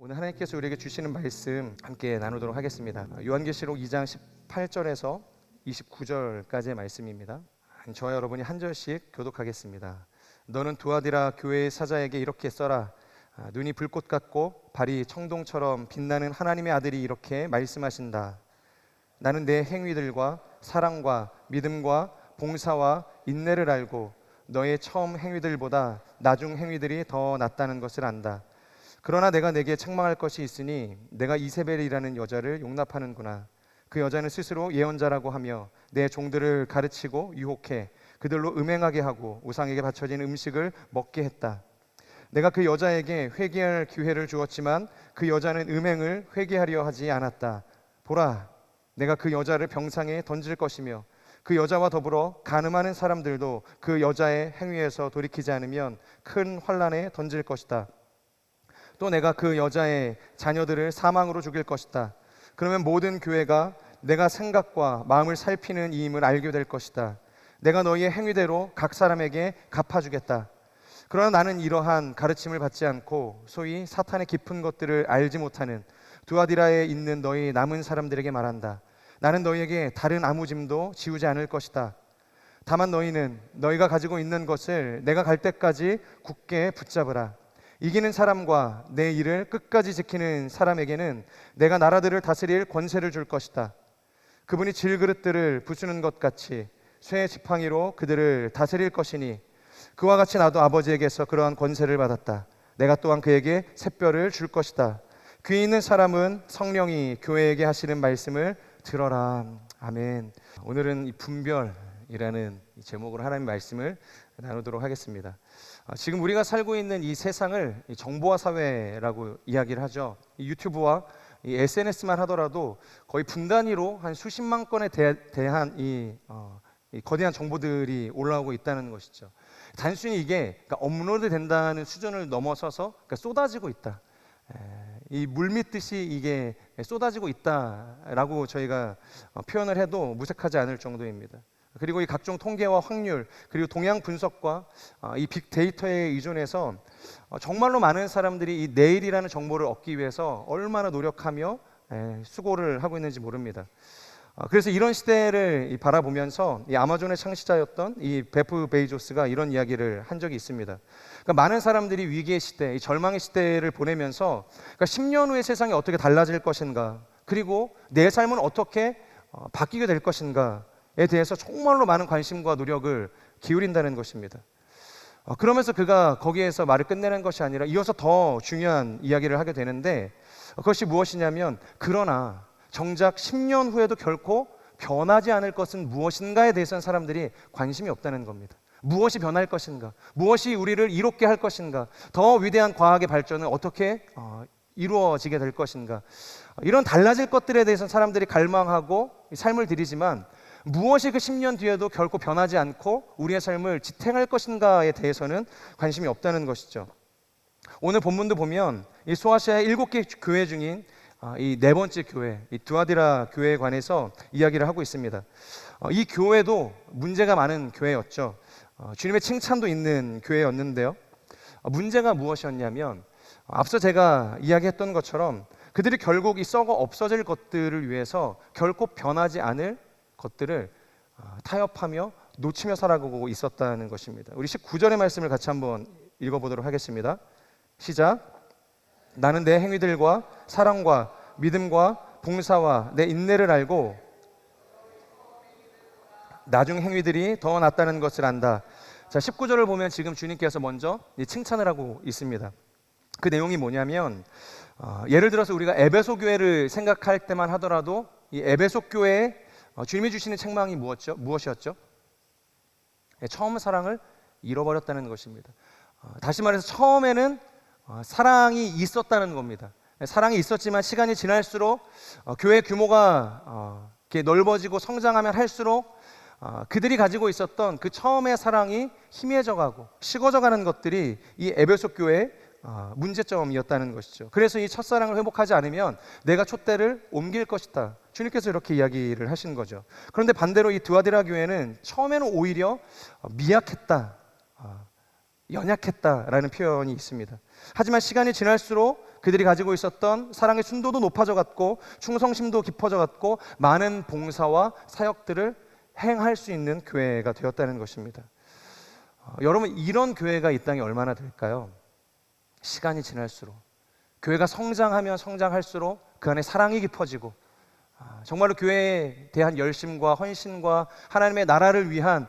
오늘 하나님께서 우리에게 주시는 말씀 함께 나누도록 하겠습니다. 요한계시록 2장 18절에서 29절까지의 말씀입니다. 저와 여러분이 한 절씩 교독하겠습니다. 너는 두아디라 교회의 사자에게 이렇게 써라. 눈이 불꽃 같고 발이 청동처럼 빛나는 하나님의 아들이 이렇게 말씀하신다. 나는 내 행위들과 사랑과 믿음과 봉사와 인내를 알고 너의 처음 행위들보다 나중 행위들이 더 낫다는 것을 안다. 그러나 내가 내게 책망할 것이 있으니 내가 이세벨이라는 여자를 용납하는구나. 그 여자는 스스로 예언자라고 하며 내 종들을 가르치고 유혹해 그들로 음행하게 하고 우상에게 바쳐진 음식을 먹게 했다. 내가 그 여자에게 회개할 기회를 주었지만 그 여자는 음행을 회개하려 하지 않았다. 보라, 내가 그 여자를 병상에 던질 것이며 그 여자와 더불어 간음하는 사람들도 그 여자의 행위에서 돌이키지 않으면 큰 환난에 던질 것이다. 또 내가 그 여자의 자녀들을 사망으로 죽일 것이다. 그러면 모든 교회가 내가 생각과 마음을 살피는 이임을 알게 될 것이다. 내가 너희의 행위대로 각 사람에게 갚아주겠다. 그러나 나는 이러한 가르침을 받지 않고 소위 사탄의 깊은 것들을 알지 못하는 두아디라에 있는 너희 남은 사람들에게 말한다. 나는 너희에게 다른 아무 짐도 지우지 않을 것이다. 다만 너희는 너희가 가지고 있는 것을 내가 갈 때까지 굳게 붙잡으라. 이기는 사람과 내 일을 끝까지 지키는 사람에게는 내가 나라들을 다스릴 권세를 줄 것이다. 그분이 질그릇들을 부수는 것 같이 쇠 지팡이로 그들을 다스릴 것이니 그와 같이 나도 아버지에게서 그러한 권세를 받았다. 내가 또한 그에게 샛별을 줄 것이다. 귀 있는 사람은 성령이 교회에게 하시는 말씀을 들어라. 아멘. 오늘은 이 분별이라는 제목으로 하나님의 말씀을 나누도록 하겠습니다. 지금 우리가 살고 있는 이 세상을 정보화 사회라고 이야기를 하죠. 이 유튜브와 이 SNS만 하더라도 거의 분 단위로 한 수십만 건에 대한 이 거대한 정보들이 올라오고 있다는 것이죠. 단순히 이게 그러니까 업로드 된다는 수준을 넘어서서 그러니까 쏟아지고 있다. 이 물밀듯이 이게 쏟아지고 있다라고 저희가 표현을 해도 무색하지 않을 정도입니다. 그리고 이 각종 통계와 확률 그리고 동향 분석과 이 빅데이터에 의존해서 정말로 많은 사람들이 이 내일이라는 정보를 얻기 위해서 얼마나 노력하며 수고를 하고 있는지 모릅니다. 그래서 이런 시대를 바라보면서 이 아마존의 창시자였던 이 베프 베이조스가 이런 이야기를 한 적이 있습니다. 그러니까 많은 사람들이 위기의 시대, 이 절망의 시대를 보내면서 그러니까 10년 후의 세상이 어떻게 달라질 것인가, 그리고 내 삶은 어떻게 바뀌게 될 것인가에 대해서 정말로 많은 관심과 노력을 기울인다는 것입니다. 그러면서 그가 거기에서 말을 끝내는 것이 아니라 이어서 더 중요한 이야기를 하게 되는데, 그것이 무엇이냐면 그러나 정작 10년 후에도 결코 변하지 않을 것은 무엇인가에 대해서는 사람들이 관심이 없다는 겁니다. 무엇이 변할 것인가, 무엇이 우리를 이롭게 할 것인가, 더 위대한 과학의 발전은 어떻게 이루어지게 될 것인가, 이런 달라질 것들에 대해서는 사람들이 갈망하고 삶을 들이지만 무엇이 그 10년 뒤에도 결코 변하지 않고 우리의 삶을 지탱할 것인가에 대해서는 관심이 없다는 것이죠. 오늘 본문도 보면 이 소아시아의 7개 교회 중인 이 네 번째 교회, 이 두아디라 교회에 관해서 이야기를 하고 있습니다. 이 교회도 문제가 많은 교회였죠. 주님의 칭찬도 있는 교회였는데요. 문제가 무엇이었냐면 앞서 제가 이야기했던 것처럼 그들이 결국 이 썩어 없어질 것들을 위해서 결코 변하지 않을 것들을 타협하며 놓치며 살아가고 있었다는 것입니다. 우리 19절의 말씀을 같이 한번 읽어보도록 하겠습니다. 시작. 나는 내 행위들과 사랑과 믿음과 봉사와 내 인내를 알고 나중 행위들이 더 낫다는 것을 안다. 자, 19절을 보면 지금 주님께서 먼저 칭찬을 하고 있습니다. 그 내용이 뭐냐면 예를 들어서 우리가 에베소 교회를 생각할 때만 하더라도 이 에베소 교회에 주님이 주시는 책망이 무엇이었죠? 처음 사랑을 잃어버렸다는 것입니다. 다시 말해서 처음에는 사랑이 있었다는 겁니다. 사랑이 있었지만 시간이 지날수록 교회 규모가 이렇게 넓어지고 성장하면 할수록 그들이 가지고 있었던 그 처음의 사랑이 희미해져가고 식어져가는 것들이 이 에베소 교회의 문제점이었다는 것이죠. 그래서 이 첫사랑을 회복하지 않으면 내가 촛대를 옮길 것이다. 주님께서 이렇게 이야기를 하신 거죠. 그런데 반대로 이 두아디라 교회는 처음에는 오히려 미약했다. 연약했다라는 표현이 있습니다. 하지만 시간이 지날수록 그들이 가지고 있었던 사랑의 순도도 높아져 갔고 충성심도 깊어져 갔고 많은 봉사와 사역들을 행할 수 있는 교회가 되었다는 것입니다. 여러분, 이런 교회가 이 땅에 얼마나 될까요? 시간이 지날수록 교회가 성장하면 성장할수록 그 안에 사랑이 깊어지고 정말로 교회에 대한 열심과 헌신과 하나님의 나라를 위한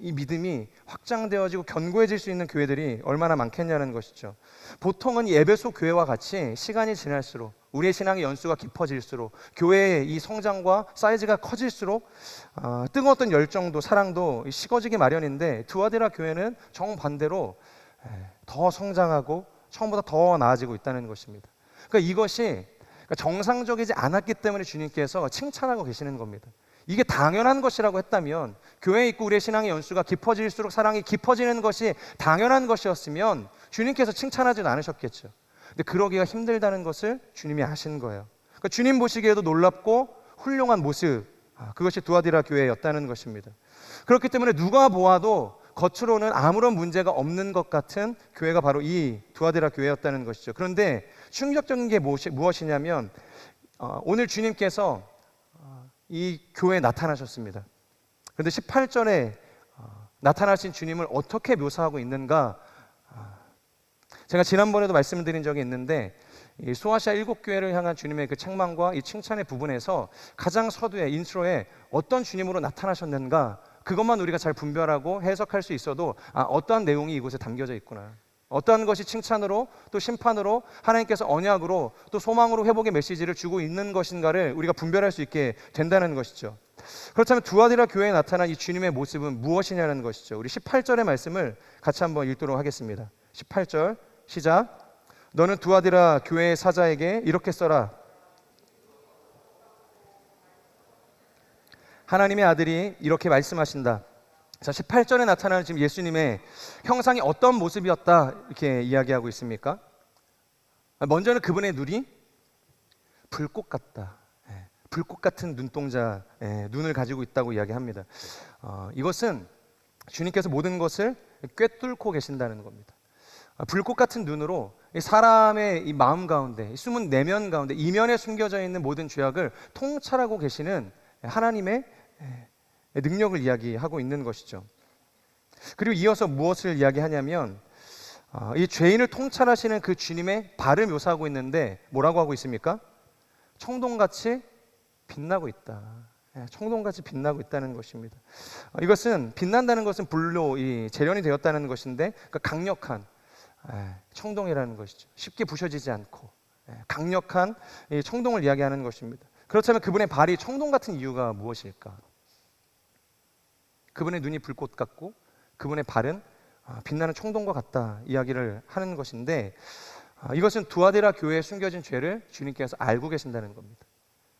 이 믿음이 확장되어지고 견고해질 수 있는 교회들이 얼마나 많겠냐는 것이죠. 보통은 이 에베소 교회와 같이 시간이 지날수록 우리의 신앙의 연수가 깊어질수록 교회의 이 성장과 사이즈가 커질수록 뜨거웠던 열정도 사랑도 식어지기 마련인데 두아디라 교회는 정반대로 더 성장하고 처음보다 더 나아지고 있다는 것입니다. 그러니까 이것이 정상적이지 않았기 때문에 주님께서 칭찬하고 계시는 겁니다. 이게 당연한 것이라고 했다면, 교회에 있고 우리의 신앙의 연수가 깊어질수록 사랑이 깊어지는 것이 당연한 것이었으면 주님께서 칭찬하지는 않으셨겠죠. 근데 그러기가 힘들다는 것을 주님이 아신 거예요. 그러니까 주님 보시기에도 놀랍고 훌륭한 모습, 그것이 두아디라 교회였다는 것입니다. 그렇기 때문에 누가 보아도 겉으로는 아무런 문제가 없는 것 같은 교회가 바로 이 두아디라 교회였다는 것이죠. 그런데 충격적인 게 무엇이냐면 오늘 주님께서 이 교회에 나타나셨습니다. 그런데 18절에 나타나신 주님을 어떻게 묘사하고 있는가? 제가 지난번에도 말씀드린 적이 있는데 이 소아시아 7교회를 향한 주님의 그 책망과 이 칭찬의 부분에서 가장 서두에 인트로에 어떤 주님으로 나타나셨는가, 그것만 우리가 잘 분별하고 해석할 수 있어도 어떠한 내용이 이곳에 담겨져 있구나, 어떠한 것이 칭찬으로 또 심판으로 하나님께서 언약으로 또 소망으로 회복의 메시지를 주고 있는 것인가를 우리가 분별할 수 있게 된다는 것이죠. 그렇다면 두아디라 교회에 나타난 이 주님의 모습은 무엇이냐는 것이죠. 우리 18절의 말씀을 같이 한번 읽도록 하겠습니다. 18절 시작. 너는 두아디라 교회의 사자에게 이렇게 써라. 하나님의 아들이 이렇게 말씀하신다. 자, 18절에 나타나는 지금 예수님의 형상이 어떤 모습이었다 이렇게 이야기하고 있습니까? 먼저는 그분의 눈이 불꽃 같다. 불꽃 같은 눈동자, 눈을 가지고 있다고 이야기합니다. 이것은 주님께서 모든 것을 꿰뚫고 계신다는 겁니다. 불꽃 같은 눈으로 사람의 이 마음 가운데, 이 숨은 내면 가운데 이면에 숨겨져 있는 모든 죄악을 통찰하고 계시는 하나님의 능력을 이야기하고 있는 것이죠. 그리고 이어서 무엇을 이야기하냐면 이 죄인을 통찰하시는 그 주님의 발을 묘사하고 있는데 뭐라고 하고 있습니까? 청동같이 빛나고 있다. 청동같이 빛나고 있다는 것입니다. 이것은 빛난다는 것은 불로 재련이 되었다는 것인데 그러니까 강력한 청동이라는 것이죠. 쉽게 부셔지지 않고 강력한 청동을 이야기하는 것입니다. 그렇다면 그분의 발이 청동 같은 이유가 무엇일까? 그분의 눈이 불꽃 같고 그분의 발은 빛나는 청동과 같다 이야기를 하는 것인데 이것은 두아디라 교회에 숨겨진 죄를 주님께서 알고 계신다는 겁니다.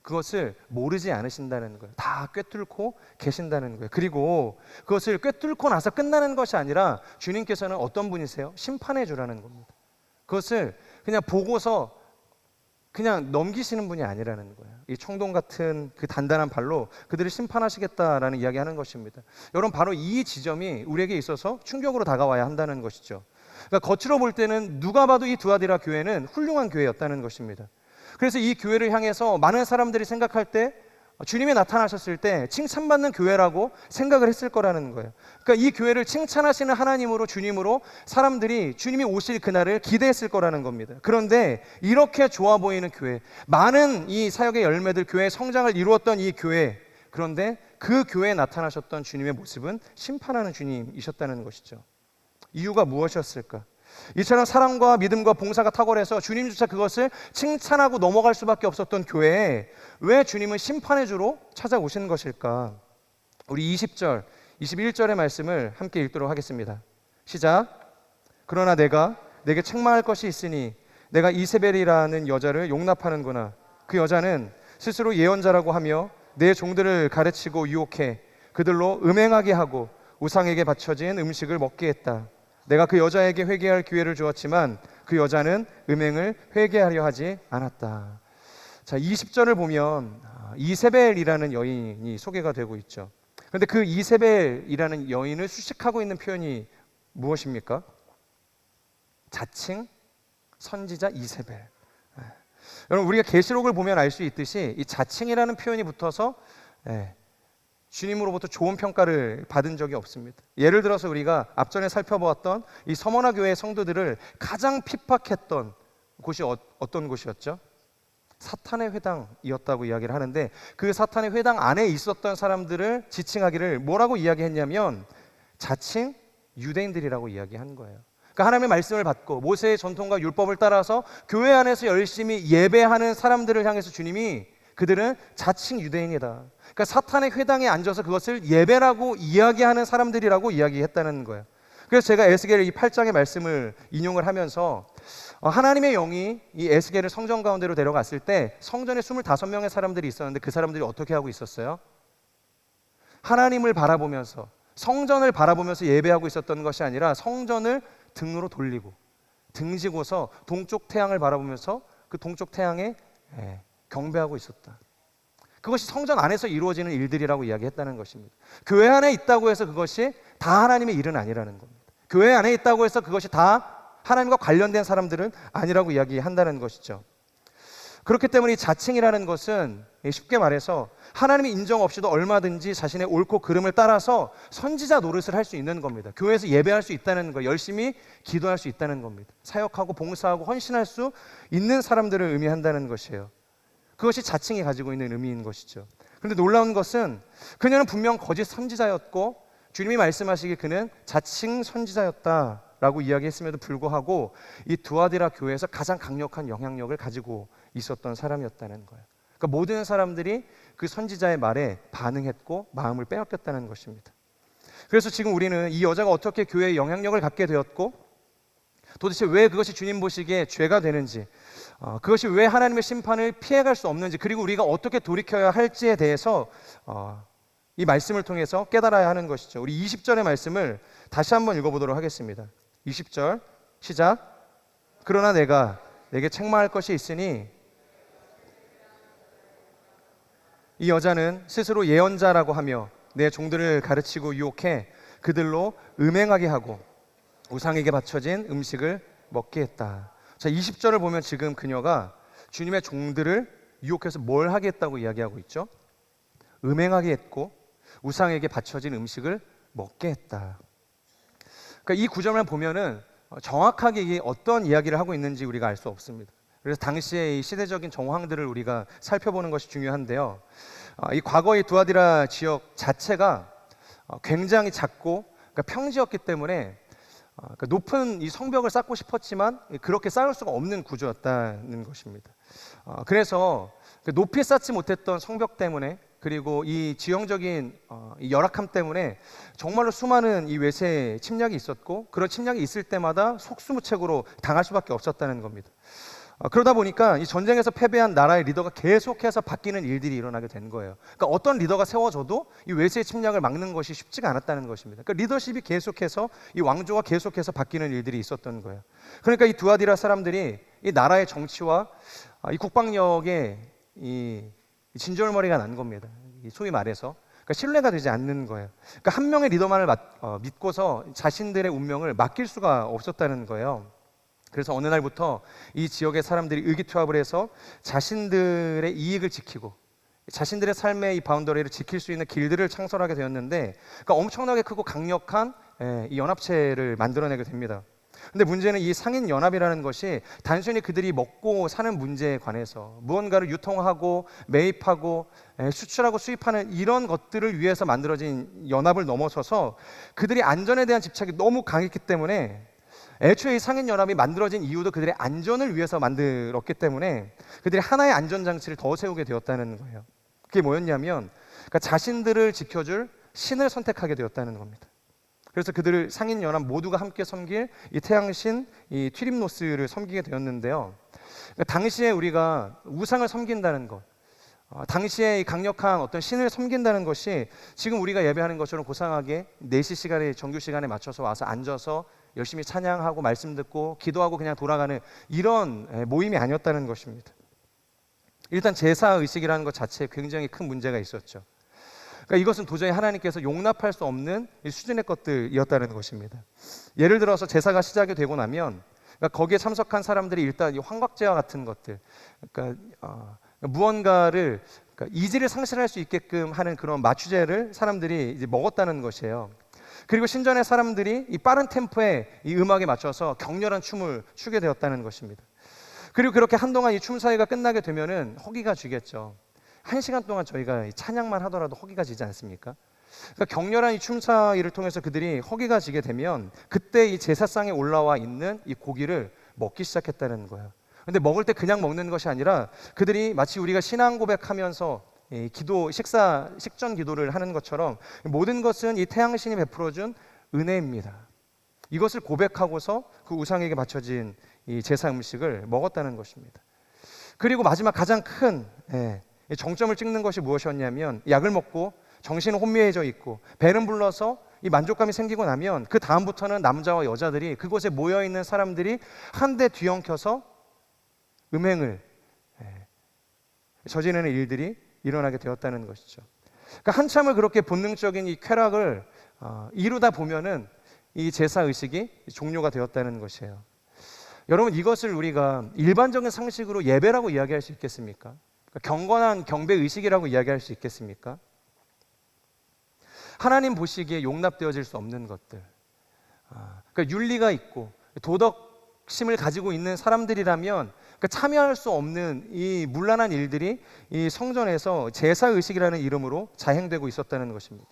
그것을 모르지 않으신다는 거예요. 다 꿰뚫고 계신다는 거예요. 그리고 그것을 꿰뚫고 나서 끝나는 것이 아니라 주님께서는 어떤 분이세요? 심판해 주라는 겁니다. 그것을 그냥 보고서 그냥 넘기시는 분이 아니라는 거예요. 이 청동 같은 그 단단한 발로 그들을 심판하시겠다라는 이야기하는 것입니다. 여러분, 바로 이 지점이 우리에게 있어서 충격으로 다가와야 한다는 것이죠. 그러니까 겉으로 볼 때는 누가 봐도 이 두아디라 교회는 훌륭한 교회였다는 것입니다. 그래서 이 교회를 향해서 많은 사람들이 생각할 때 주님이 나타나셨을 때 칭찬받는 교회라고 생각을 했을 거라는 거예요. 그러니까 이 교회를 칭찬하시는 하나님으로, 주님으로 사람들이 주님이 오실 그날을 기대했을 거라는 겁니다. 그런데 이렇게 좋아 보이는 교회, 많은 이 사역의 열매들, 교회의 성장을 이루었던 이 교회, 그런데 그 교회에 나타나셨던 주님의 모습은 심판하는 주님이셨다는 것이죠. 이유가 무엇이었을까? 이처럼 사랑과 믿음과 봉사가 탁월해서 주님조차 그것을 칭찬하고 넘어갈 수밖에 없었던 교회에 왜 주님은 심판의 주로 찾아오신 것일까? 우리 20절, 21절의 말씀을 함께 읽도록 하겠습니다. 시작. 그러나 내가 내게 책망할 것이 있으니 내가 이세벨이라는 여자를 용납하는구나. 그 여자는 스스로 예언자라고 하며 내 종들을 가르치고 유혹해 그들로 음행하게 하고 우상에게 바쳐진 음식을 먹게 했다. 내가 그 여자에게 회개할 기회를 주었지만 그 여자는 음행을 회개하려 하지 않았다. 자, 20절을 보면 이세벨이라는 여인이 소개가 되고 있죠. 그런데 그 이세벨이라는 여인을 수식하고 있는 표현이 무엇입니까? 자칭 선지자 이세벨. 여러분, 우리가 계시록을 보면 알 수 있듯이 이 자칭이라는 표현이 붙어서 주님으로부터 좋은 평가를 받은 적이 없습니다. 예를 들어서 우리가 앞전에 살펴보았던 이 서머나 교회의 성도들을 가장 핍박했던 곳이 어떤 곳이었죠? 사탄의 회당이었다고 이야기를 하는데, 그 사탄의 회당 안에 있었던 사람들을 지칭하기를 뭐라고 이야기했냐면 자칭 유대인들이라고 이야기한 거예요. 그러니까 하나님의 말씀을 받고 모세의 전통과 율법을 따라서 교회 안에서 열심히 예배하는 사람들을 향해서 주님이 그들은 자칭 유대인이다. 그러니까 사탄의 회당에 앉아서 그것을 예배라고 이야기하는 사람들이라고 이야기했다는 거예요. 그래서 제가 에스겔 이 8장의 말씀을 인용을 하면서 하나님의 영이 이 에스겔을 성전 가운데로 데려갔을 때 성전에 25명의 사람들이 있었는데 그 사람들이 어떻게 하고 있었어요? 하나님을 바라보면서, 성전을 바라보면서 예배하고 있었던 것이 아니라 성전을 등으로 돌리고 등지고서 동쪽 태양을 바라보면서 그 동쪽 태양에 경배하고 있었다. 그것이 성전 안에서 이루어지는 일들이라고 이야기했다는 것입니다. 교회 안에 있다고 해서 그것이 다 하나님의 일은 아니라는 겁니다. 교회 안에 있다고 해서 그것이 다 하나님과 관련된 사람들은 아니라고 이야기한다는 것이죠. 그렇기 때문에 이 자칭이라는 것은 쉽게 말해서 하나님의 인정 없이도 얼마든지 자신의 옳고 그름을 따라서 선지자 노릇을 할 수 있는 겁니다. 교회에서 예배할 수 있다는 거, 열심히 기도할 수 있다는 겁니다. 사역하고 봉사하고 헌신할 수 있는 사람들을 의미한다는 것이에요. 그것이 자칭이 가지고 있는 의미인 것이죠. 그런데 놀라운 것은 그녀는 분명 거짓 선지자였고 주님이 말씀하시길 그는 자칭 선지자였다라고 이야기했음에도 불구하고 이 두아디라 교회에서 가장 강력한 영향력을 가지고 있었던 사람이었다는 거예요. 그러니까 모든 사람들이 그 선지자의 말에 반응했고 마음을 빼앗겼다는 것입니다. 그래서 지금 우리는 이 여자가 어떻게 교회에 영향력을 갖게 되었고 도대체 왜 그것이 주님 보시기에 죄가 되는지, 그것이 왜 하나님의 심판을 피해갈 수 없는지, 그리고 우리가 어떻게 돌이켜야 할지에 대해서 이 말씀을 통해서 깨달아야 하는 것이죠. 우리 20절의 말씀을 다시 한번 읽어보도록 하겠습니다. 20절 시작. 그러나 내가 내게 책망할 것이 있으니 이 여자는 스스로 예언자라고 하며 내 종들을 가르치고 유혹해 그들로 음행하게 하고 우상에게 바쳐진 음식을 먹게 했다. 자, 20절을 보면 지금 그녀가 주님의 종들을 유혹해서 뭘 하겠다고 이야기하고 있죠? 음행하게 했고 우상에게 바쳐진 음식을 먹게 했다. 그러니까 이 구절만 보면은 정확하게 이게 어떤 이야기를 하고 있는지 우리가 알 수 없습니다. 그래서 당시의 이 시대적인 정황들을 우리가 살펴보는 것이 중요한데요. 이 과거의 두아디라 지역 자체가 굉장히 작고 그러니까 평지였기 때문에 그러니까 높은 이 성벽을 쌓고 싶었지만 그렇게 쌓을 수가 없는 구조였다는 것입니다. 그래서 높이 쌓지 못했던 성벽 때문에 그리고 이 지형적인 이 열악함 때문에 정말로 수많은 이 외세 침략이 있었고 그런 침략이 있을 때마다 속수무책으로 당할 수밖에 없었다는 겁니다. 그러다 보니까 이 전쟁에서 패배한 나라의 리더가 계속해서 바뀌는 일들이 일어나게 된 거예요. 그러니까 어떤 리더가 세워져도 이 외세의 침략을 막는 것이 쉽지가 않았다는 것입니다. 그러니까 리더십이 계속해서 이 왕조가 계속해서 바뀌는 일들이 있었던 거예요. 그러니까 이 두아디라 사람들이 이 나라의 정치와 이 국방력에 이 진절머리가 난 겁니다. 소위 말해서 그러니까 신뢰가 되지 않는 거예요. 그러니까 한 명의 리더만을 믿고서 자신들의 운명을 맡길 수가 없었다는 거예요. 그래서 어느 날부터 이 지역의 사람들이 의기투합을 해서 자신들의 이익을 지키고 자신들의 삶의 이 바운더리를 지킬 수 있는 길들을 창설하게 되었는데 그러니까 엄청나게 크고 강력한 이 연합체를 만들어내게 됩니다. 근데 문제는 이 상인 연합이라는 것이 단순히 그들이 먹고 사는 문제에 관해서 무언가를 유통하고 매입하고 수출하고 수입하는 이런 것들을 위해서 만들어진 연합을 넘어서서 그들이 안전에 대한 집착이 너무 강했기 때문에 애초에 이 상인연합이 만들어진 이유도 그들의 안전을 위해서 만들었기 때문에 그들이 하나의 안전장치를 더 세우게 되었다는 거예요. 그게 뭐였냐면 그러니까 자신들을 지켜줄 신을 선택하게 되었다는 겁니다. 그래서 그들을 상인연합 모두가 함께 섬길 이 태양신 이 튀림노스를 섬기게 되었는데요. 그러니까 당시에 우리가 우상을 섬긴다는 것, 당시에 이 강력한 어떤 신을 섬긴다는 것이 지금 우리가 예배하는 것처럼 고상하게 4시 시간에 정규 시간에 맞춰서 와서 앉아서 열심히 찬양하고 말씀 듣고 기도하고 그냥 돌아가는 이런 모임이 아니었다는 것입니다. 일단 제사 의식이라는 것 자체에 굉장히 큰 문제가 있었죠. 그러니까 이것은 도저히 하나님께서 용납할 수 없는 이 수준의 것들이었다는 것입니다. 예를 들어서 제사가 시작이 되고 나면 그러니까 거기에 참석한 사람들이 일단 이 환각제와 같은 것들, 그러니까 무언가를 그러니까 이지를 상실할 수 있게끔 하는 그런 마취제를 사람들이 이제 먹었다는 것이에요. 그리고 신전의 사람들이 이 빠른 템포의 이 음악에 맞춰서 격렬한 춤을 추게 되었다는 것입니다. 그리고 그렇게 한동안 이 춤 사위가 끝나게 되면은 허기가 지겠죠. 1시간 동안 저희가 찬양만 하더라도 허기가 지지 않습니까? 그러니까 격렬한 이 춤 사위를 통해서 그들이 허기가 지게 되면 그때 이 제사상에 올라와 있는 이 고기를 먹기 시작했다는 거예요. 근데 먹을 때 그냥 먹는 것이 아니라 그들이 마치 우리가 신앙 고백하면서 식전 기도를 하는 것처럼 모든 것은 이 태양신이 베풀어준 은혜입니다. 이것을 고백하고서 그 우상에게 바쳐진 이 제사 음식을 먹었다는 것입니다. 그리고 마지막 가장 큰 정점을 찍는 것이 무엇이었냐면 약을 먹고 정신은 혼미해져 있고 배는 불러서 이 만족감이 생기고 나면 그 다음부터는 남자와 여자들이 그곳에 모여있는 사람들이 한데 뒤엉켜서 음행을 저지르는 일들이 일어나게 되었다는 것이죠. 그러니까 한참을 그렇게 본능적인 이 쾌락을 이루다 보면은 이 제사 의식이 종료가 되었다는 것이에요. 여러분, 이것을 우리가 일반적인 상식으로 예배라고 이야기할 수 있겠습니까? 그러니까 경건한 경배 의식이라고 이야기할 수 있겠습니까? 하나님 보시기에 용납되어질 수 없는 것들, 그러니까 윤리가 있고 도덕심을 가지고 있는 사람들이라면 그러니까 참여할 수 없는 이 문란한 일들이 이 성전에서 제사 의식이라는 이름으로 자행되고 있었다는 것입니다.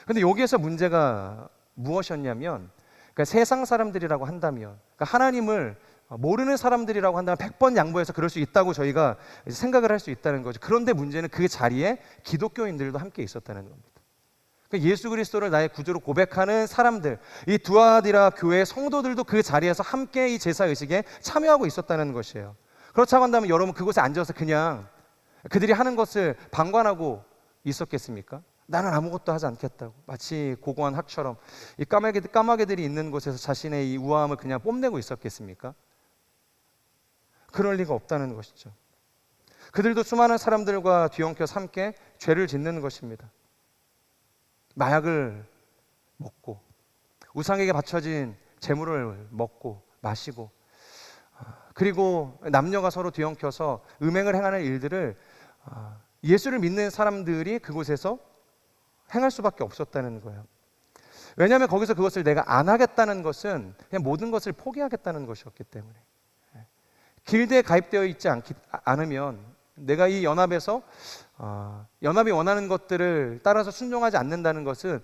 그런데 여기에서 문제가 무엇이었냐면, 그러니까 세상 사람들이라고 한다면, 그러니까 하나님을 모르는 사람들이라고 한다면 100번 양보해서 그럴 수 있다고 저희가 생각을 할 수 있다는 거죠. 그런데 문제는 그 자리에 기독교인들도 함께 있었다는 겁니다. 그러니까 예수 그리스도를 나의 구주로 고백하는 사람들, 이 두아디라 교회 성도들도 그 자리에서 함께 이 제사 의식에 참여하고 있었다는 것이에요. 그렇다고 한다면 여러분 그곳에 앉아서 그냥 그들이 하는 것을 방관하고 있었겠습니까? 나는 아무것도 하지 않겠다고, 마치 고고한 학처럼 이 까마귀들이 있는 곳에서 자신의 이 우아함을 그냥 뽐내고 있었겠습니까? 그럴 리가 없다는 것이죠. 그들도 수많은 사람들과 뒤엉켜서 함께 죄를 짓는 것입니다. 마약을 먹고 우상에게 바쳐진 재물을 먹고 마시고, 그리고 남녀가 서로 뒤엉켜서 음행을 행하는 일들을 예수를 믿는 사람들이 그곳에서 행할 수밖에 없었다는 거예요. 왜냐하면 거기서 그것을 내가 안 하겠다는 것은 그냥 모든 것을 포기하겠다는 것이었기 때문에. 길드에 가입되어 있지 않으면 내가 이 연합에서 연합이 원하는 것들을 따라서 순종하지 않는다는 것은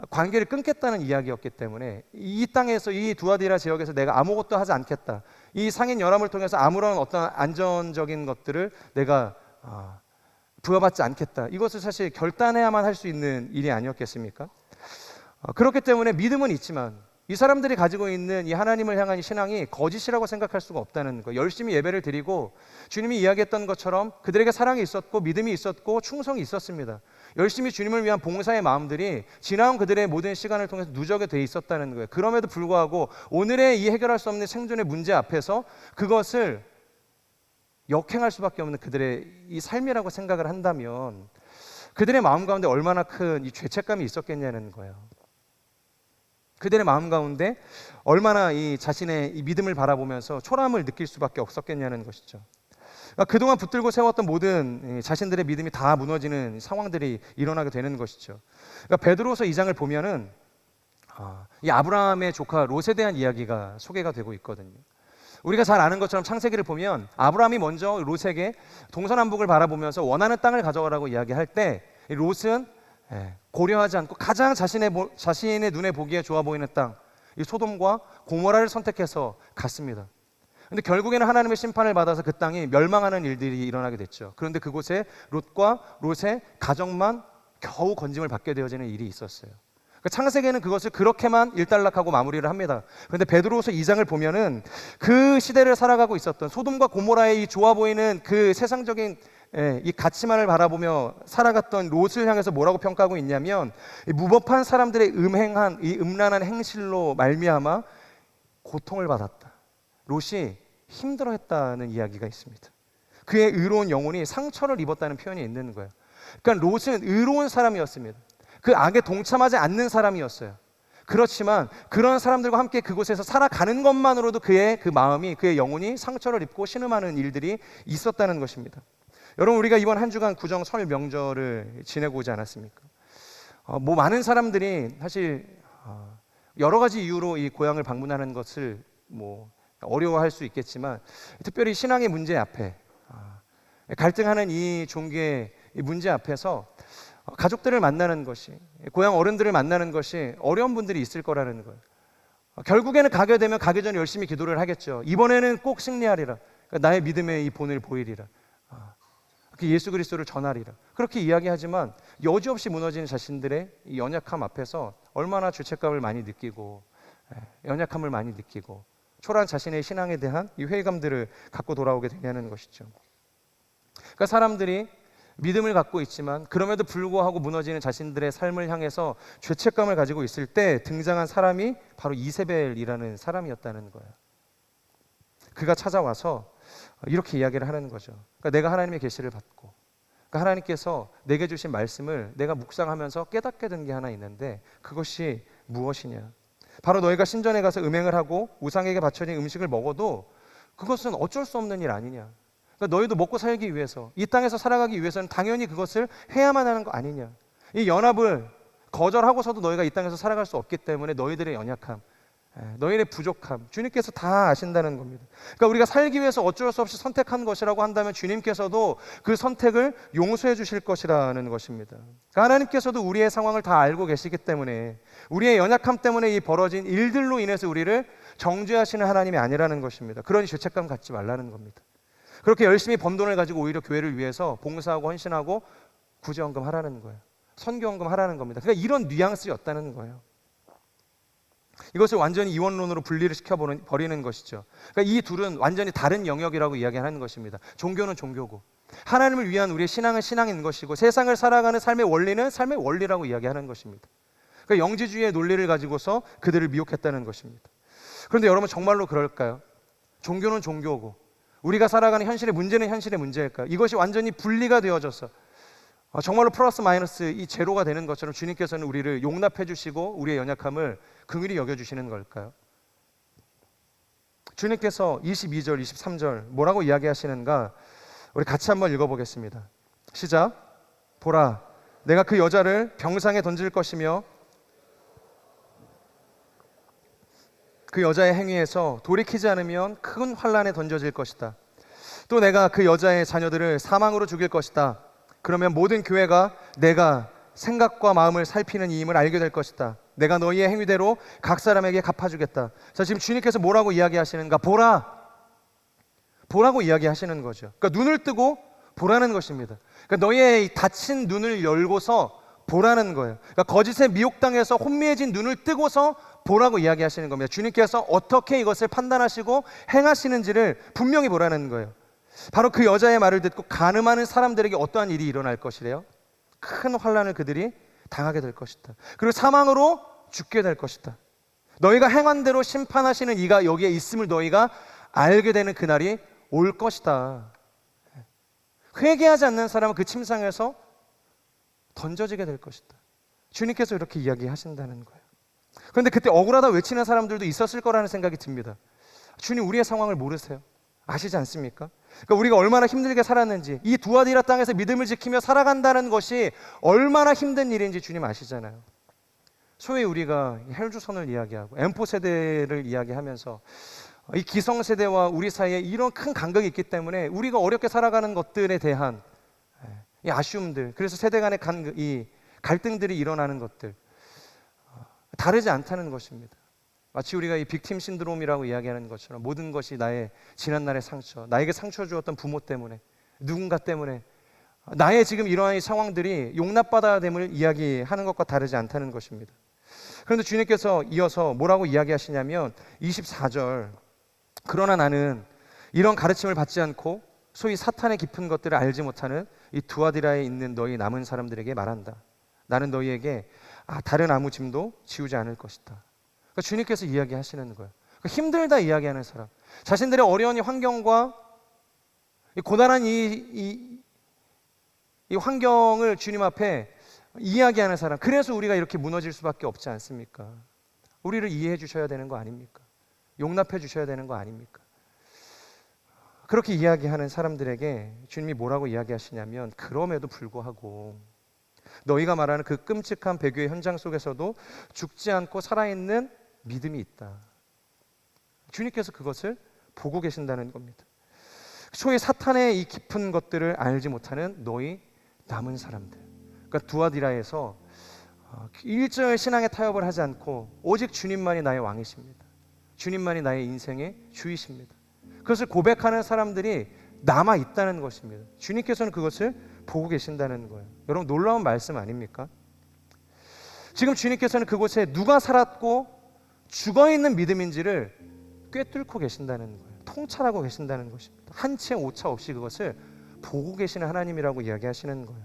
관계를 끊겠다는 이야기였기 때문에 이 땅에서, 이 두아디라 지역에서 내가 아무것도 하지 않겠다, 이 상인 연합을 통해서 아무런 어떤 안전적인 것들을 내가 부여받지 않겠다, 이것을 사실 결단해야만 할 수 있는 일이 아니었겠습니까? 그렇기 때문에 믿음은 있지만 이 사람들이 가지고 있는 이 하나님을 향한 이 신앙이 거짓이라고 생각할 수가 없다는 거. 열심히 예배를 드리고 주님이 이야기했던 것처럼 그들에게 사랑이 있었고 믿음이 있었고 충성이 있었습니다. 열심히 주님을 위한 봉사의 마음들이 지나온 그들의 모든 시간을 통해서 누적이 돼 있었다는 거예요. 그럼에도 불구하고 오늘의 이 해결할 수 없는 생존의 문제 앞에서 그것을 역행할 수밖에 없는 그들의 이 삶이라고 생각을 한다면 그들의 마음 가운데 얼마나 큰 이 죄책감이 있었겠냐는 거예요. 그들의 마음 가운데 얼마나 이 자신의 이 믿음을 바라보면서 초라함을 느낄 수밖에 없었겠냐는 것이죠. 그러니까 그동안 붙들고 세웠던 모든 자신들의 믿음이 다 무너지는 상황들이 일어나게 되는 것이죠. 그러니까 베드로서 2장을 보면은 이 아브라함의 조카 롯에 대한 이야기가 소개가 되고 있거든요. 우리가 잘 아는 것처럼 창세기를 보면 아브라함이 먼저 롯에게 동서남북을 바라보면서 원하는 땅을 가져가라고 이야기할 때 롯은 고려하지 않고 가장 자신의 눈에 보기에 좋아 보이는 땅, 이 소돔과 고모라를 선택해서 갔습니다. 근데 결국에는 하나님의 심판을 받아서 그 땅이 멸망하는 일들이 일어나게 됐죠. 그런데 그곳에 롯과 롯의 가정만 겨우 건짐을 받게 되어지는 일이 있었어요. 창세기에는 그것을 그렇게만 일단락하고 마무리를 합니다. 그런데 베드로후서 2장을 보면은 그 시대를 살아가고 있었던 소돔과 고모라의 이 좋아 보이는 그 세상적인 이 가치만을 바라보며 살아갔던 롯을 향해서 뭐라고 평가하고 있냐면, 이 무법한 사람들의 음행한 이 음란한 행실로 말미암아 고통을 받았다, 롯이 힘들어했다는 이야기가 있습니다. 그의 의로운 영혼이 상처를 입었다는 표현이 있는 거예요. 그러니까 롯은 의로운 사람이었습니다. 그 악에 동참하지 않는 사람이었어요. 그렇지만 그런 사람들과 함께 그곳에서 살아가는 것만으로도 그의 그 마음이, 그의 영혼이 상처를 입고 신음하는 일들이 있었다는 것입니다. 여러분, 우리가 이번 한 주간 구정 설 명절을 지내고 오지 않았습니까? 많은 사람들이 사실 여러 가지 이유로 이 고향을 방문하는 것을 어려워할 수 있겠지만, 특별히 신앙의 문제 앞에, 갈등하는 이 종교의 문제 앞에서 가족들을 만나는 것이, 고향 어른들을 만나는 것이 어려운 분들이 있을 거라는 거예요. 결국에는 가게 되면 가기 전에 열심히 기도를 하겠죠. 이번에는 꼭 승리하리라. 그러니까 나의 믿음의 이 본을 보이리라. 예수 그리스도를 전하리라. 그렇게 이야기하지만 여지없이 무너지는 자신들의 이 연약함 앞에서 얼마나 죄책감을 많이 느끼고, 연약함을 많이 느끼고, 초라한 자신의 신앙에 대한 이 회의감들을 갖고 돌아오게 되냐는 것이죠. 그러니까 사람들이 믿음을 갖고 있지만 그럼에도 불구하고 무너지는 자신들의 삶을 향해서 죄책감을 가지고 있을 때 등장한 사람이 바로 이세벨이라는 사람이었다는 거예요. 그가 찾아와서 이렇게 이야기를 하는 거죠. 그러니까 내가 하나님의 계시를 받고, 그러니까 하나님께서 내게 주신 말씀을 내가 묵상하면서 깨닫게 된 게 하나 있는데, 그것이 무엇이냐? 바로 너희가 신전에 가서 음행을 하고 우상에게 바쳐진 음식을 먹어도 그것은 어쩔 수 없는 일 아니냐? 그러니까 너희도 먹고 살기 위해서, 이 땅에서 살아가기 위해서는 당연히 그것을 해야만 하는 거 아니냐? 이 연합을 거절하고서도 너희가 이 땅에서 살아갈 수 없기 때문에 너희들의 연약함, 너희의 부족함, 주님께서 다 아신다는 겁니다. 그러니까 우리가 살기 위해서 어쩔 수 없이 선택한 것이라고 한다면 주님께서도 그 선택을 용서해 주실 것이라는 것입니다. 그러니까 하나님께서도 우리의 상황을 다 알고 계시기 때문에, 우리의 연약함 때문에 이 벌어진 일들로 인해서 우리를 정죄하시는 하나님이 아니라는 것입니다. 그러니 죄책감 갖지 말라는 겁니다. 그렇게 열심히 번 돈을 가지고 오히려 교회를 위해서 봉사하고 헌신하고 구제헌금 하라는 거예요. 선교헌금 하라는 겁니다. 그러니까 이런 뉘앙스였다는 거예요. 이것을 완전히 이원론으로 분리를 시켜버리는 것이죠. 그러니까 이 둘은 완전히 다른 영역이라고 이야기하는 것입니다. 종교는 종교고, 하나님을 위한 우리의 신앙은 신앙인 것이고, 세상을 살아가는 삶의 원리는 삶의 원리라고 이야기하는 것입니다. 그러니까 영지주의의 논리를 가지고서 그들을 미혹했다는 것입니다. 그런데 여러분, 정말로 그럴까요? 종교는 종교고 우리가 살아가는 현실의 문제는 현실의 문제일까요? 이것이 완전히 분리가 되어져서 정말로 플러스 마이너스 이 제로가 되는 것처럼 주님께서는 우리를 용납해 주시고 우리의 연약함을 긍휼히 여겨주시는 걸까요? 주님께서 22절, 23절 뭐라고 이야기하시는가? 우리 같이 한번 읽어보겠습니다. 시작. 보라, 내가 그 여자를 병상에 던질 것이며 그 여자의 행위에서 돌이키지 않으면 큰 환난에 던져질 것이다. 또 내가 그 여자의 자녀들을 사망으로 죽일 것이다. 그러면 모든 교회가 내가 생각과 마음을 살피는 이임을 알게 될 것이다. 내가 너희의 행위대로 각 사람에게 갚아주겠다. 자, 지금 주님께서 뭐라고 이야기하시는가? 보라, 보라고 이야기하시는 거죠. 그러니까 눈을 뜨고 보라는 것입니다. 그러니까 너희의 다친 눈을 열고서 보라는 거예요. 그러니까 거짓에 미혹당해서 혼미해진 눈을 뜨고서 보라고 이야기하시는 겁니다. 주님께서 어떻게 이것을 판단하시고 행하시는지를 분명히 보라는 거예요. 바로 그 여자의 말을 듣고 간음하는 사람들에게 어떠한 일이 일어날 것이래요? 큰 환난을 그들이 당하게 될 것이다. 그리고 사망으로 죽게 될 것이다. 너희가 행한 대로 심판하시는 이가 여기에 있음을 너희가 알게 되는 그날이 올 것이다. 회개하지 않는 사람은 그 침상에서 던져지게 될 것이다. 주님께서 이렇게 이야기하신다는 거예요. 그런데 그때 억울하다 외치는 사람들도 있었을 거라는 생각이 듭니다. 주님, 우리의 상황을 모르세요? 아시지 않습니까? 그러니까 우리가 얼마나 힘들게 살았는지, 이 두아디라 땅에서 믿음을 지키며 살아간다는 것이 얼마나 힘든 일인지 주님 아시잖아요. 소위 우리가 헬조선을 이야기하고 M4 세대를 이야기하면서 이 기성세대와 우리 사이에 이런 큰 간극이 있기 때문에 우리가 어렵게 살아가는 것들에 대한 이 아쉬움들, 그래서 세대 간의 이 갈등들이 일어나는 것들 다르지 않다는 것입니다. 마치 우리가 이 빅팀 신드롬이라고 이야기하는 것처럼 모든 것이 나의 지난날의 상처, 나에게 상처 주었던 부모 때문에, 누군가 때문에 나의 지금 이러한 이 상황들이 용납받아야 됨을 이야기하는 것과 다르지 않다는 것입니다. 그런데 주님께서 이어서 뭐라고 이야기하시냐면 24절, 그러나 나는 이런 가르침을 받지 않고 소위 사탄의 깊은 것들을 알지 못하는 이 두아디라에 있는 너희 남은 사람들에게 말한다. 나는 너희에게 다른 아무 짐도 지우지 않을 것이다. 그러니까 주님께서 이야기하시는 거예요. 그러니까 힘들다 이야기하는 사람, 자신들의 어려운 이 환경과 이 고단한 이 이 환경을 주님 앞에 이야기하는 사람, 그래서 우리가 이렇게 무너질 수밖에 없지 않습니까? 우리를 이해해 주셔야 되는 거 아닙니까? 용납해 주셔야 되는 거 아닙니까? 그렇게 이야기하는 사람들에게 주님이 뭐라고 이야기하시냐면, 그럼에도 불구하고 너희가 말하는 그 끔찍한 배교의 현장 속에서도 죽지 않고 살아있는 믿음이 있다. 주님께서 그것을 보고 계신다는 겁니다. 소위 사탄의 이 깊은 것들을 알지 못하는 너희 남은 사람들, 그러니까 두아디라에서 일절 신앙의 타협을 하지 않고 오직 주님만이 나의 왕이십니다. 주님만이 나의 인생의 주이십니다. 그것을 고백하는 사람들이 남아 있다는 것입니다. 주님께서는 그것을 보고 계신다는 거예요. 여러분, 놀라운 말씀 아닙니까? 지금 주님께서는 그곳에 누가 살았고 죽어있는 믿음인지를 꿰뚫고 계신다는 거예요. 통찰하고 계신다는 것입니다. 한치의 오차 없이 그것을 보고 계시는 하나님이라고 이야기하시는 거예요.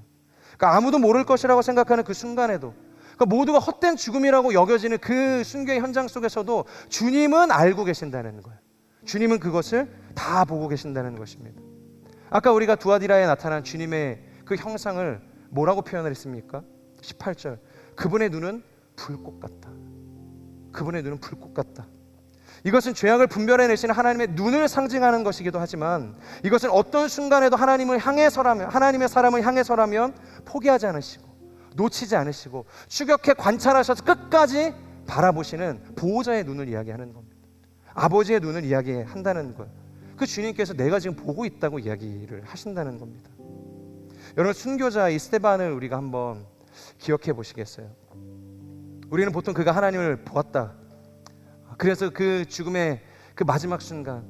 그러니까 아무도 모를 것이라고 생각하는 그 순간에도, 그러니까 모두가 헛된 죽음이라고 여겨지는 그 순교의 현장 속에서도 주님은 알고 계신다는 거예요. 주님은 그것을 다 보고 계신다는 것입니다. 아까 우리가 두아디라에 나타난 주님의 그 형상을 뭐라고 표현을 했습니까? 18절, 그분의 눈은 불꽃 같다. 그분의 눈은 불꽃 같다. 이것은 죄악을 분별해내시는 하나님의 눈을 상징하는 것이기도 하지만, 이것은 어떤 순간에도 하나님을 향해서라면, 하나님의 사람을 향해서라면 포기하지 않으시고 놓치지 않으시고 추격해 관찰하셔서 끝까지 바라보시는 보호자의 눈을 이야기하는 겁니다. 아버지의 눈을 이야기한다는 거예요. 그 주님께서 내가 지금 보고 있다고 이야기를 하신다는 겁니다. 여러분, 순교자 이 스데반을 우리가 한번 기억해 보시겠어요? 우리는 보통 그가 하나님을 보았다, 그래서 그 죽음의 그 마지막 순간,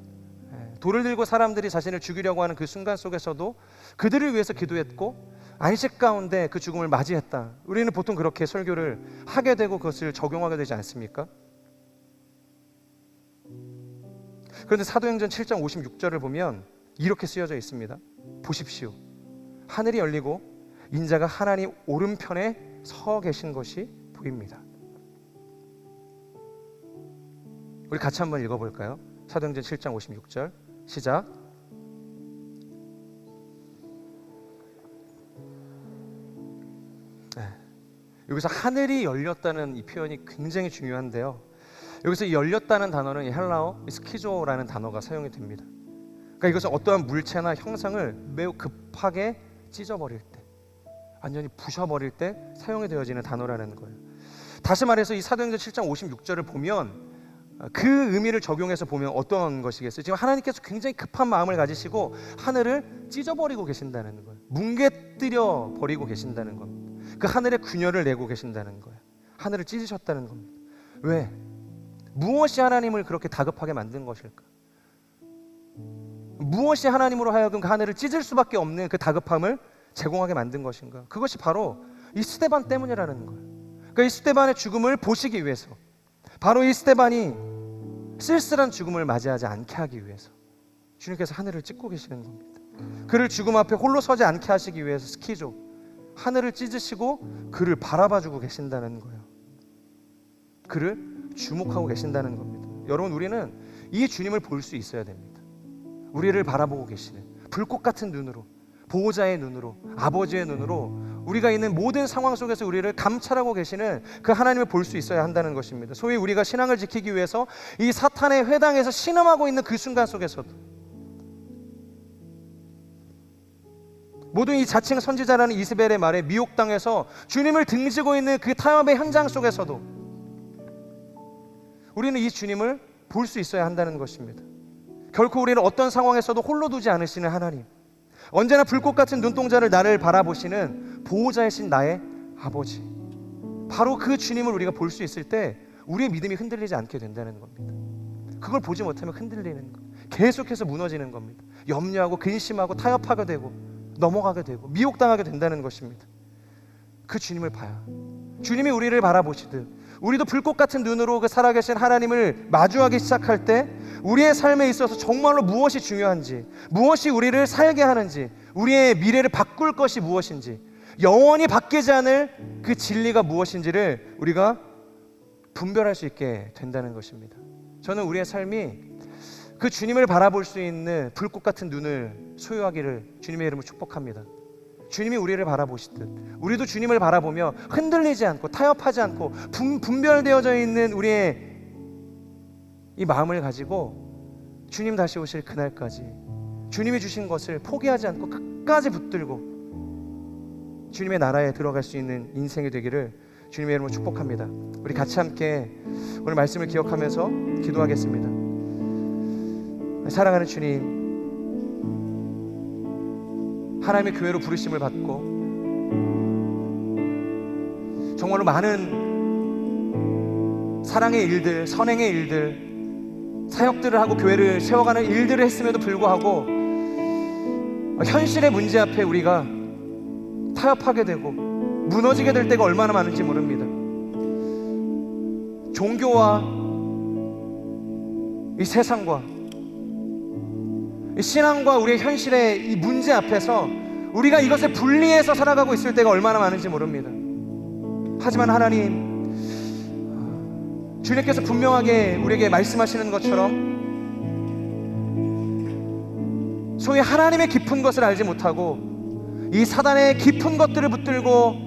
돌을 들고 사람들이 자신을 죽이려고 하는 그 순간 속에서도 그들을 위해서 기도했고 안식 가운데 그 죽음을 맞이했다. 우리는 보통 그렇게 설교를 하게 되고 그것을 적용하게 되지 않습니까? 그런데 사도행전 7장 56절을 보면 이렇게 쓰여져 있습니다. 보십시오. 하늘이 열리고 인자가 하나님 오른편에 서 계신 것이 보입니다. 우리 같이 한번 읽어볼까요? 사도행전 7장 56절 시작. 여기서 하늘이 열렸다는 이 표현이 굉장히 중요한데요, 여기서 이 열렸다는 단어는 이 헬라어 스키조라는 단어가 사용이 됩니다. 그러니까 이것은 어떠한 물체나 형상을 매우 급하게 찢어버릴 때, 완전히 부셔버릴 때 사용이 되어지는 단어라는 거예요. 다시 말해서 이 사도행전 7장 56절을 보면 그 의미를 적용해서 보면 어떤 것이겠어요? 지금 하나님께서 굉장히 급한 마음을 가지시고 하늘을 찢어버리고 계신다는 거예요. 뭉개뜨려 버리고 계신다는 겁니다. 그 하늘의 균열을 내고 계신다는 거예요. 하늘을 찢으셨다는 겁니다. 왜? 무엇이 하나님을 그렇게 다급하게 만든 것일까? 무엇이 하나님으로 하여금 그 하늘을 찢을 수밖에 없는 그 다급함을 제공하게 만든 것인가? 그것이 바로 이 스데반 때문이라는 거예요. 그러니까 이 스데반의 죽음을 보시기 위해서, 바로 이 스데반이 쓸쓸한 죽음을 맞이하지 않게 하기 위해서 주님께서 하늘을 찢고 계시는 겁니다. 그를 죽음 앞에 홀로 서지 않게 하시기 위해서 스키조, 하늘을 찢으시고 그를 바라봐주고 계신다는 거예요. 그를 주목하고 계신다는 겁니다. 여러분, 우리는 이 주님을 볼 수 있어야 됩니다. 우리를 바라보고 계시는 불꽃 같은 눈으로, 보호자의 눈으로, 아버지의 눈으로 우리가 있는 모든 상황 속에서 우리를 감찰하고 계시는 그 하나님을 볼 수 있어야 한다는 것입니다. 소위 우리가 신앙을 지키기 위해서 이 사탄의 회당에서 신음하고 있는 그 순간 속에서도, 모든 이 자칭 선지자라는 이스벨의 말에 미혹당해서 주님을 등지고 있는 그 타협의 현장 속에서도 우리는 이 주님을 볼 수 있어야 한다는 것입니다. 결코 우리는 어떤 상황에서도 홀로 두지 않으시는 하나님, 언제나 불꽃 같은 눈동자를 나를 바라보시는 보호자이신 나의 아버지, 바로 그 주님을 우리가 볼 수 있을 때 우리의 믿음이 흔들리지 않게 된다는 겁니다. 그걸 보지 못하면 흔들리는 것, 계속해서 무너지는 겁니다. 염려하고 근심하고 타협하게 되고 넘어가게 되고 미혹당하게 된다는 것입니다. 그 주님을 봐야, 주님이 우리를 바라보시듯 우리도 불꽃 같은 눈으로 그 살아계신 하나님을 마주하기 시작할 때 우리의 삶에 있어서 정말로 무엇이 중요한지, 무엇이 우리를 살게 하는지, 우리의 미래를 바꿀 것이 무엇인지, 영원히 바뀌지 않을 그 진리가 무엇인지를 우리가 분별할 수 있게 된다는 것입니다. 저는 우리의 삶이 그 주님을 바라볼 수 있는 불꽃 같은 눈을 소유하기를 주님의 이름으로 축복합니다. 주님이 우리를 바라보시듯 우리도 주님을 바라보며 흔들리지 않고 타협하지 않고 분별되어져 있는 우리의 이 마음을 가지고 주님 다시 오실 그날까지 주님이 주신 것을 포기하지 않고 끝까지 붙들고 주님의 나라에 들어갈 수 있는 인생이 되기를 주님의 이름으로 축복합니다. 우리 같이 함께 오늘 말씀을 기억하면서 기도하겠습니다. 사랑하는 주님, 하나님의 교회로 부르심을 받고 정말로 많은 사랑의 일들, 선행의 일들, 사역들을 하고 교회를 세워가는 일들을 했음에도 불구하고 현실의 문제 앞에 우리가 타협하게 되고 무너지게 될 때가 얼마나 많은지 모릅니다. 종교와 이 세상과 이 신앙과 우리의 현실의 이 문제 앞에서 우리가 이것을 분리해서 살아가고 있을 때가 얼마나 많은지 모릅니다. 하지만 하나님, 주님께서 분명하게 우리에게 말씀하시는 것처럼 소위 하나님의 깊은 것을 알지 못하고 이 사단의 깊은 것들을 붙들고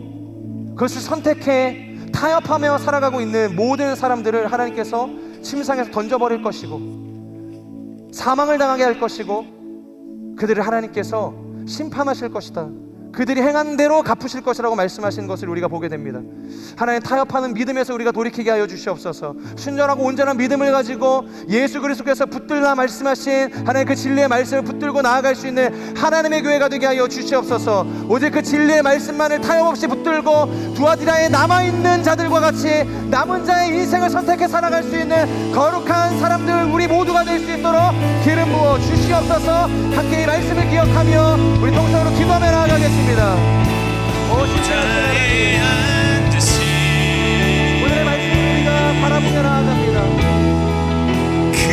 그것을 선택해 타협하며 살아가고 있는 모든 사람들을 하나님께서 침상에서 던져버릴 것이고 사망을 당하게 할 것이고 그들을 하나님께서 심판하실 것이다. 그들이 행한 대로 갚으실 것이라고 말씀하신 것을 우리가 보게 됩니다. 하나님, 타협하는 믿음에서 우리가 돌이키게 하여 주시옵소서. 순전하고 온전한 믿음을 가지고 예수 그리스도께서 붙들라 말씀하신 하나님 그 진리의 말씀을 붙들고 나아갈 수 있는 하나님의 교회가 되게 하여 주시옵소서. 오직 그 진리의 말씀만을 타협 없이 붙들고 두아디라에 남아있는 자들과 같이 남은 자의 인생을 선택해 살아갈 수 있는 거룩한 사람들 우리 모두가 될 수 있도록 기름 부어 주시옵소서. 함께 이 말씀을 기억하며 우리 동성으로 기도하며 나아가겠습니다. 보좌에 앉으신 오늘의 말씀을 우리가 바라보며 나아갑니다. 그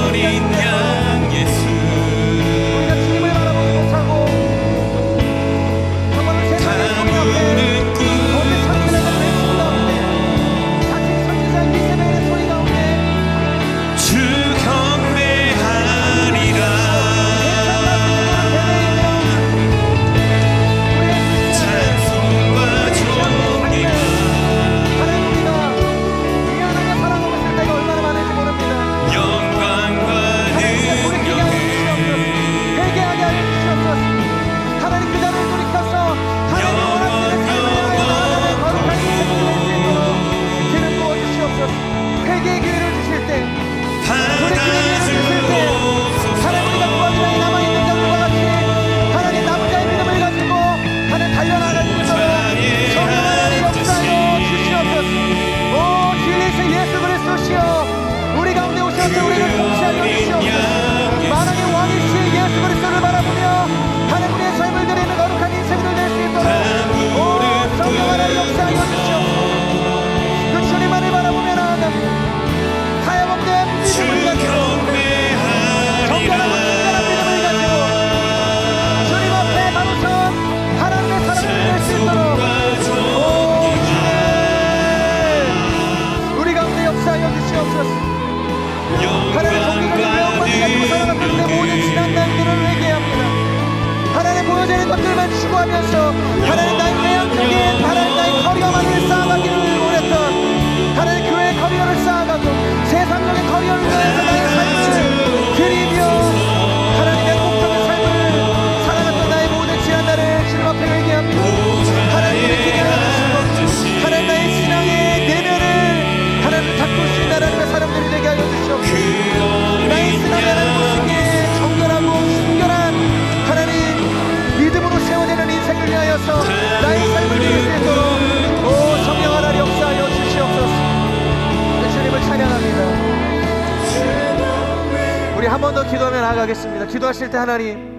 어린 양 예수, 우리가 주님을 바라보지 못하고 정말로 세상의 소리 앞에 거기 선지자가 외치는 가운데 자칭 선지자 이세벨의 소리 가운데 주 경배하리라. 하나님 나의 외향적인 하나님 나의 커리어만을 쌓아가기를 원했던 하나님 교회의 커리어를 쌓아가고 세상적인 커리어를 위해서 나의 삶을 드리며 하나님의 공적인 삶을 살아갔던 나의 모든 지난 날을 주님 앞에 회개합니다. 하나님 우리에게 하시고 하나님 나의 신앙의 내면을 하나님 닦을 수 있는 하나님의 사람들이 되게 하여 주시옵소서. 나의 신앙의 하나님 모습에 정결하고 순결한 하나님 믿음으로 세워지는 인생을 위하여서 나의 삶을 드릴 수 있도록 오 성령 하나님 역사하여 주시옵소서. 주님을 찬양합니다. 우리 한 번 더 기도하며 나아가겠습니다. 기도하실 때 하나님,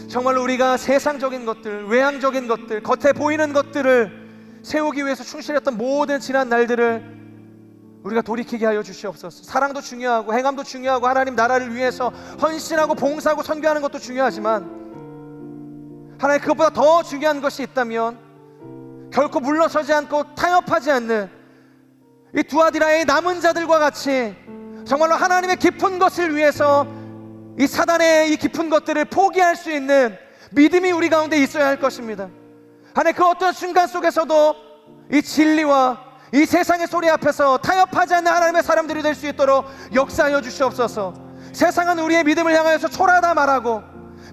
정말로 우리가 세상적인 것들, 외향적인 것들, 겉에 보이는 것들을 세우기 위해서 충실했던 모든 지난 날들을 우리가 돌이키게 하여 주시옵소서. 사랑도 중요하고 행함도 중요하고 하나님 나라를 위해서 헌신하고 봉사하고 선교하는 것도 중요하지만 하나님 그것보다 더 중요한 것이 있다면 결코 물러서지 않고 타협하지 않는 이 두아디라의 남은 자들과 같이 정말로 하나님의 깊은 것을 위해서 이 사단의 이 깊은 것들을 포기할 수 있는 믿음이 우리 가운데 있어야 할 것입니다. 하나님, 그 어떤 순간 속에서도 이 진리와 이 세상의 소리 앞에서 타협하지 않는 하나님의 사람들이 될 수 있도록 역사하여 주시옵소서. 세상은 우리의 믿음을 향하여서 초라하다 말하고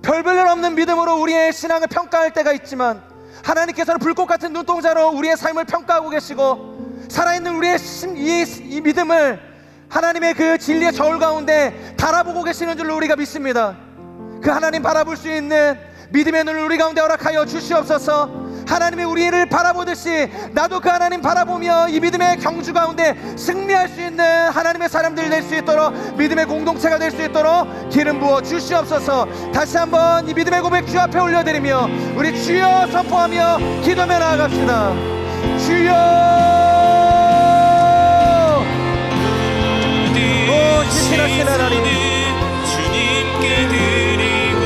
별볼일 없는 믿음으로 우리의 신앙을 평가할 때가 있지만, 하나님께서는 불꽃 같은 눈동자로 우리의 삶을 평가하고 계시고, 살아있는 우리의 이 믿음을 하나님의 그 진리의 저울 가운데 달아보고 계시는 줄로 우리가 믿습니다. 그 하나님 바라볼 수 있는 믿음의 눈을 우리 가운데 허락하여 주시옵소서. 하나님이 우리를 바라보듯이 나도 그 하나님 바라보며 이 믿음의 경주 가운데 승리할 수 있는 하나님의 사람들이 될 수 있도록, 믿음의 공동체가 될 수 있도록 기름 부어 주시옵소서. 다시 한번 이 믿음의 고백 주 앞에 올려드리며 우리 주여 선포하며 기도하며 나아갑시다. 주여, 신실하신 하나님, 주님께 드리고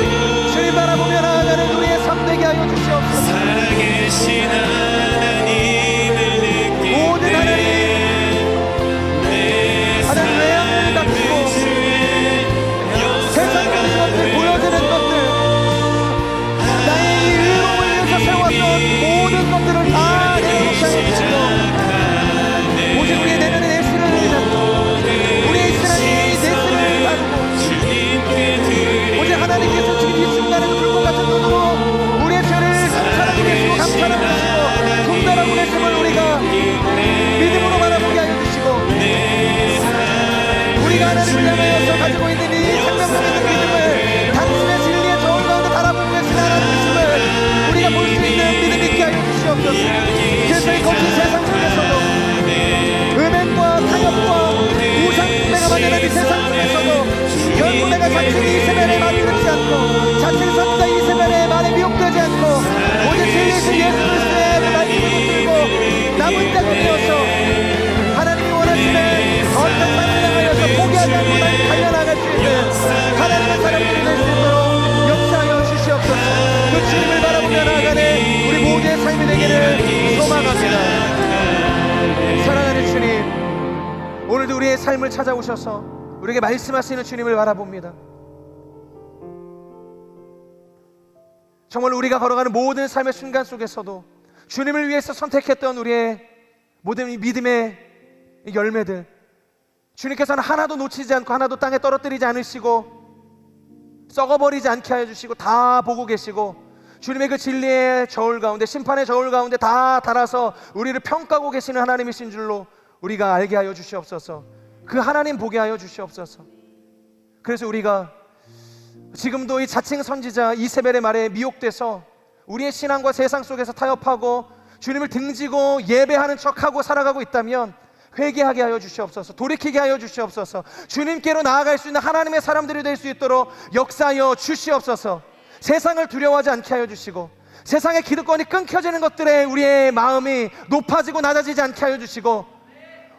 주님 바라보며 나아가는 우리의 삶 되게 하여 주시옵소서. 살아계신 하나님을 느낄 모든 하나님, 내 하나님 외양을 닥치고 세상의 것들, 보여지는 것들, 나의 이 의로움을 위해서 세웠던 모든 것들을 다 내놓으시고, 오직 우리의 내면의 내실을 잡고 우리의 신앙이 내실을 가지고 오직 하나님께서 지금 이 순간에도 불꽃 같은 눈으로 우리의 죄를 감찰하고 계시고 감찰하고 계시고 분별하고 계심을 우리가 믿음으로 바라보게 하여 주시고, 우리가 하나님을 향하여서 가지고 있는 이 생명력 있는 믿음을 당신의 진리의 저울 가운데 바라보고 계신 하나님이심을 우리가 볼 수 있는 믿음 있게 하여 주시옵소서. 그래서 이 거친 세상 속에서도 음행과 타협과 우상숭배가 만드는 이 세상 속에서도 결국 내가 자칭 이세벨의 말을 듣지 않고 자칭 선자 이세벨의 말에 미혹되지 않고 오직 진리이신 예수 그리스도의 그 말씀을 붙들고 남은 자가 되어서 하나님이 원하시는 어떤 삶을 향하여서 포기하지 않고 나를 달려나갈 수 있는 하나님의 사람들이 될 수 있도록 역사하여 주시옵소서. 그 주님을 바라보며 나아가는 우리 모두의 삶이 되기를 소망합니다. 사랑하는 주님, 오늘도 우리의 삶을 찾아오셔서 우리에게 말씀하시는 주님을 바라봅니다. 정말 우리가 걸어가는 모든 삶의 순간 속에서도 주님을 위해서 선택했던 우리의 모든 믿음의 열매들, 주님께서는 하나도 놓치지 않고 하나도 땅에 떨어뜨리지 않으시고 썩어버리지 않게 하여 주시고 다 보고 계시고, 주님의 그 진리의 저울 가운데, 심판의 저울 가운데 다 달아서 우리를 평가하고 계시는 하나님이신 줄로 우리가 알게 하여 주시옵소서. 그 하나님 보게 하여 주시옵소서. 그래서 우리가 지금도 이 자칭 선지자 이세벨의 말에 미혹돼서 우리의 신앙과 세상 속에서 타협하고 주님을 등지고 예배하는 척하고 살아가고 있다면 회개하게 하여 주시옵소서. 돌이키게 하여 주시옵소서. 주님께로 나아갈 수 있는 하나님의 사람들이 될 수 있도록 역사하여 주시옵소서. 세상을 두려워하지 않게 하여 주시고, 세상의 기득권이 끊겨지는 것들에 우리의 마음이 높아지고 낮아지지 않게 하여 주시고,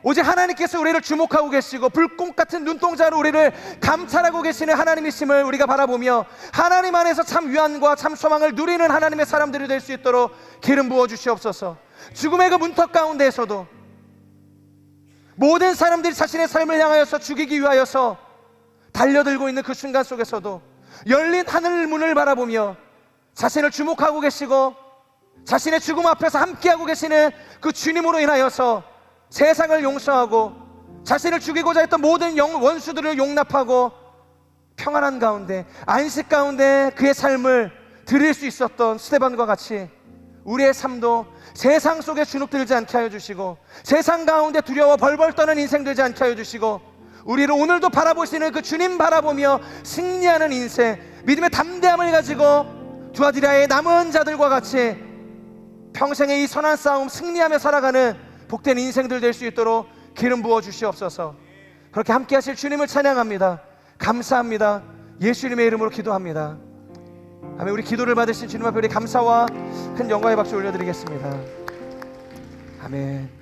오직 하나님께서 우리를 주목하고 계시고 불꽃 같은 눈동자로 우리를 감찰하고 계시는 하나님이심을 우리가 바라보며 하나님 안에서 참 위안과 참 소망을 누리는 하나님의 사람들이 될 수 있도록 기름 부어 주시옵소서. 죽음의 그 문턱 가운데에서도 모든 사람들이 자신의 삶을 향하여서 죽이기 위하여서 달려들고 있는 그 순간 속에서도 열린 하늘 문을 바라보며 자신을 주목하고 계시고 자신의 죽음 앞에서 함께하고 계시는 그 주님으로 인하여서 세상을 용서하고 자신을 죽이고자 했던 모든 원수들을 용납하고 평안한 가운데, 안식 가운데 그의 삶을 드릴 수 있었던 스데반과 같이 우리의 삶도 세상 속에 주눅들지 않게 하여 주시고, 세상 가운데 두려워 벌벌 떠는 인생 되지 않게 하여 주시고, 우리를 오늘도 바라보시는 그 주님 바라보며 승리하는 인생, 믿음의 담대함을 가지고 두아디라의 남은 자들과 같이 평생의 이 선한 싸움 승리하며 살아가는 복된 인생들 될 수 있도록 기름 부어 주시옵소서. 그렇게 함께 하실 주님을 찬양합니다. 감사합니다. 예수님의 이름으로 기도합니다. 아멘. 우리 기도를 받으신 주님 앞에 우리 감사와 큰 영광의 박수 올려드리겠습니다. 아멘.